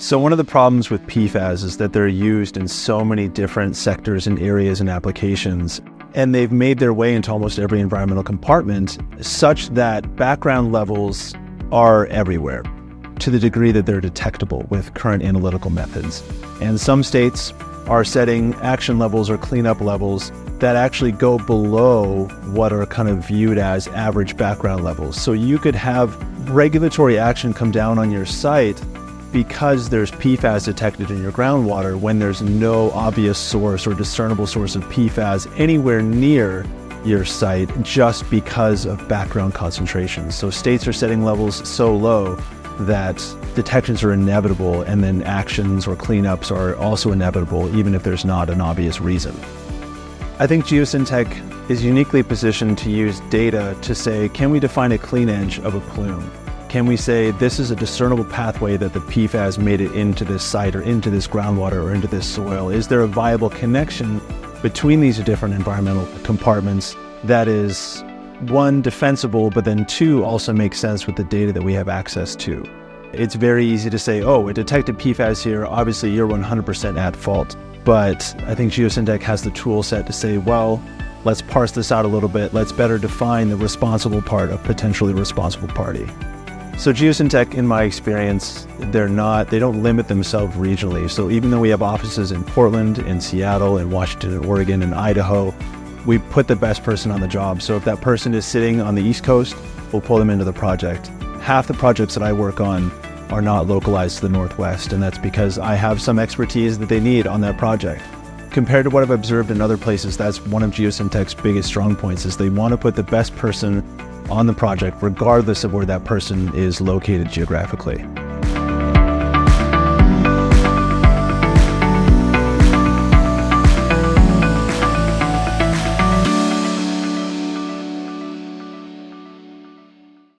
So one of the problems with PFAS is that they're used in so many different sectors and areas and applications, and they've made their way into almost every environmental compartment such that background levels are everywhere to the degree that they're detectable with current analytical methods. And some states are setting action levels or cleanup levels that actually go below what are kind of viewed as average background levels. So you could have regulatory action come down on your site because there's PFAS detected in your groundwater when there's no obvious source or discernible source of PFAS anywhere near your site just because of background concentrations. So states are setting levels so low that detections are inevitable, and then actions or cleanups are also inevitable even if there's not an obvious reason. I think Geosyntec is uniquely positioned to use data to say, can we define a clean edge of a plume? Can we say this is a discernible pathway that the PFAS made it into this site or into this groundwater or into this soil? Is there a viable connection between these different environmental compartments that is, one, defensible, but then two, also makes sense with the data that we have access to? It's very easy to say, oh, it detected PFAS here, obviously you're 100% at fault. But I think Geosyntec has the tool set to say, well, let's parse this out a little bit. Let's better define the responsible part of potentially responsible party. So Geosyntec, in my experience, they don't limit themselves regionally. So even though we have offices in Portland, in Seattle, in Washington, and Oregon, and Idaho, we put the best person on the job. So if that person is sitting on the East Coast, we'll pull them into the project. Half the projects that I work on are not localized to the Northwest, and that's because I have some expertise that they need on that project. Compared to what I've observed in other places, that's one of Geosyntec's biggest strong points, is they want to put the best person on the project regardless of where that person is located geographically.